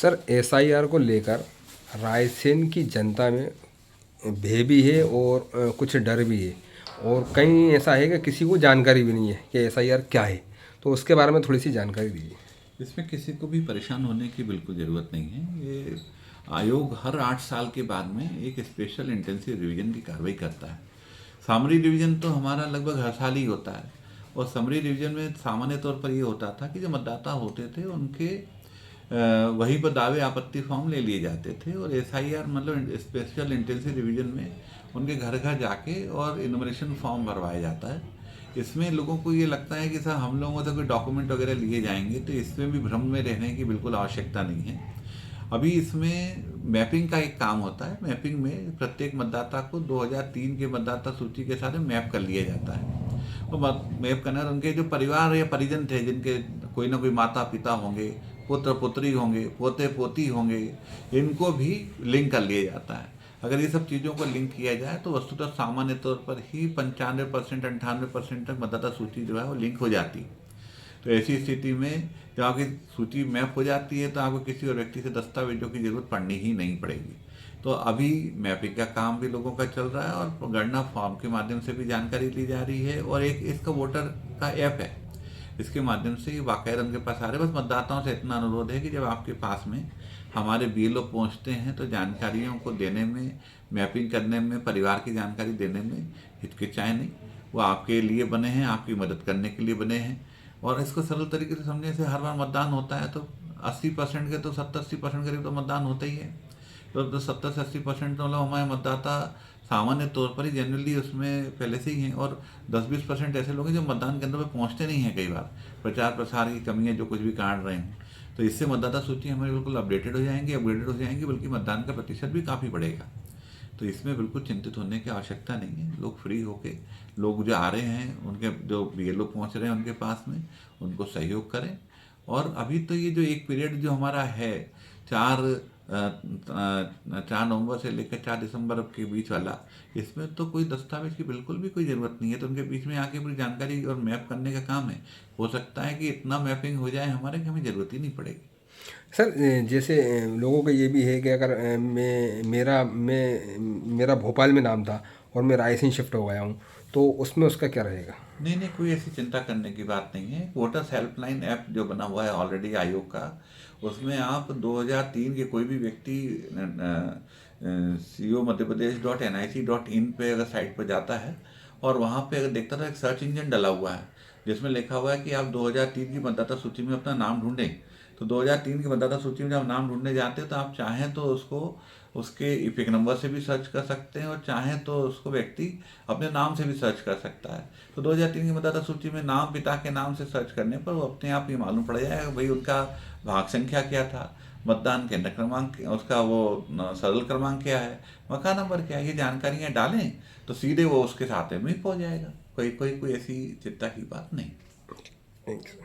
Sir, SIR को लेकर रायसेन की जनता में भय भी है और कुछ डर भी है, और कहीं ऐसा है कि किसी को जानकारी भी नहीं है कि एसआईआर क्या है। तो उसके बारे में थोड़ी सी जानकारी दीजिए। इसमें किसी को भी परेशान होने की बिल्कुल ज़रूरत नहीं है। ये आयोग हर 8 साल के बाद में एक स्पेशल इंटेंसिव रिवीजन की कार्रवाई करता है। सामरी रिवीजन तो हमारा लगभग हर साल ही होता है, और समरी रिवीजन में सामान्य तौर पर ये होता था कि जो मतदाता होते थे उनके वहीं पर दावे आपत्ति फॉर्म ले लिए जाते थे, और एसआईआर मतलब स्पेशल इंटेंसिव रिवीजन में उनके घर घर जाके और इन्यूमरेशन फॉर्म भरवाया जाता है। इसमें लोगों को ये लगता है कि सर हम लोगों से कोई डॉक्यूमेंट वगैरह लिए जाएंगे, तो इसमें भी भ्रम में रहने की बिल्कुल आवश्यकता नहीं है। अभी इसमें मैपिंग का एक काम होता है। मैपिंग में प्रत्येक मतदाता को 2003 के मतदाता सूची के साथ मैप कर लिया जाता है। और मैप करने और उनके जो परिवार या परिजन थे, जिनके कोई ना कोई माता पिता होंगे, पुत्र पुत्री होंगे, पोते पोती होंगे, इनको भी लिंक कर लिया जाता है। अगर ये सब चीज़ों को लिंक किया जाए तो वस्तुतः सामान्य तौर पर ही 95% 98% तक मतदाता सूची जो है वो लिंक हो जाती है। तो ऐसी स्थिति में जब आपकी सूची मैप हो जाती है तो आपको किसी और व्यक्ति से दस्तावेजों की जरूरत पड़नी ही नहीं पड़ेगी। तो अभी मैपिंग का काम भी लोगों का चल रहा है, और गणना फॉर्म के माध्यम से भी जानकारी ली जा रही है, और एक इसका वोटर का ऐप है, इसके माध्यम से बाकायदा उनके पास आ रहे। बस मतदाताओं से इतना अनुरोध है कि जब आपके पास में हमारे बीएलओ पहुंचते हैं तो जानकारियों को देने में, मैपिंग करने में, परिवार की जानकारी देने में हिचकिचाएं नहीं। वो आपके लिए बने हैं, आपकी मदद करने के लिए बने हैं। और इसको सरल तरीके से समझने से, हर बार मतदान होता है तो 80% के तो 70-80% करीब तो मतदान होता ही है। तो 70 से 80% तो मतलब हमारे मतदाता सामान्य तौर पर ही जनरली उसमें पहले से ही हैं, और 10-20% ऐसे लोग हैं जो मतदान केंद्र पर पहुंचते नहीं हैं। कई बार प्रचार प्रसार की कमी है, जो कुछ भी काट रहे हैं, तो इससे मतदाता सूची हमारी बिल्कुल अपडेटेड हो जाएंगी, अपग्रेडेड हो जाएंगी, बल्कि मतदान का प्रतिशत भी काफ़ी बढ़ेगा। तो इसमें बिल्कुल चिंतित होने की आवश्यकता नहीं है। लोग फ्री होके, लोग जो आ रहे हैं, उनके जो बीएलओ पहुंच रहे हैं उनके पास में, उनको सहयोग करें। और अभी तो ये जो एक पीरियड जो हमारा है, 4 नवंबर से लेकर 4 दिसंबर के बीच वाला, इसमें तो कोई दस्तावेज की बिल्कुल भी कोई ज़रूरत नहीं है। तो उनके बीच में आके पूरी जानकारी और मैप करने का काम है। हो सकता है कि इतना मैपिंग हो जाए हमारे कि हमें ज़रूरत ही नहीं पड़ेगी। सर, जैसे लोगों का ये भी है कि अगर मेरा भोपाल में नाम था और मैं रायसेन शिफ्ट हो गया हूँ, तो उसमें उसका क्या रहेगा? नहीं नहीं, कोई ऐसी चिंता करने की बात नहीं है। वोटर्स हेल्पलाइन ऐप जो बना हुआ है ऑलरेडी आयोग का, उसमें आप 2003 के कोई भी व्यक्ति co.madhyapradesh.nic.in पे अगर साइट पर जाता है, और वहाँ पे अगर देखता था, एक सर्च इंजन डला हुआ है जिसमें लिखा हुआ है कि आप 2003 की मतदाता सूची में अपना नाम ढूंढें। तो 2003 की मतदाता सूची में जब नाम ढूंढने जाते हैं तो आप चाहें तो उसको उसके इपिक नंबर से भी सर्च कर सकते हैं, और चाहें तो उसको व्यक्ति अपने नाम से भी सर्च कर सकता है। तो 2003 की मतदाता सूची में नाम, पिता के नाम से सर्च करने पर वो अपने आप ही मालूम पड़ जाएगा भाई उनका भाग संख्या क्या था, मतदान केंद्र क्रमांक, उसका वो सरल क्रमांक क्या है, मकान नंबर क्या है। ये जानकारियाँ डालें तो सीधे वो उसके खाते में ही पहुँच जाएगा। कोई कोई कोई ऐसी चिंता की बात नहीं। थैंक्स।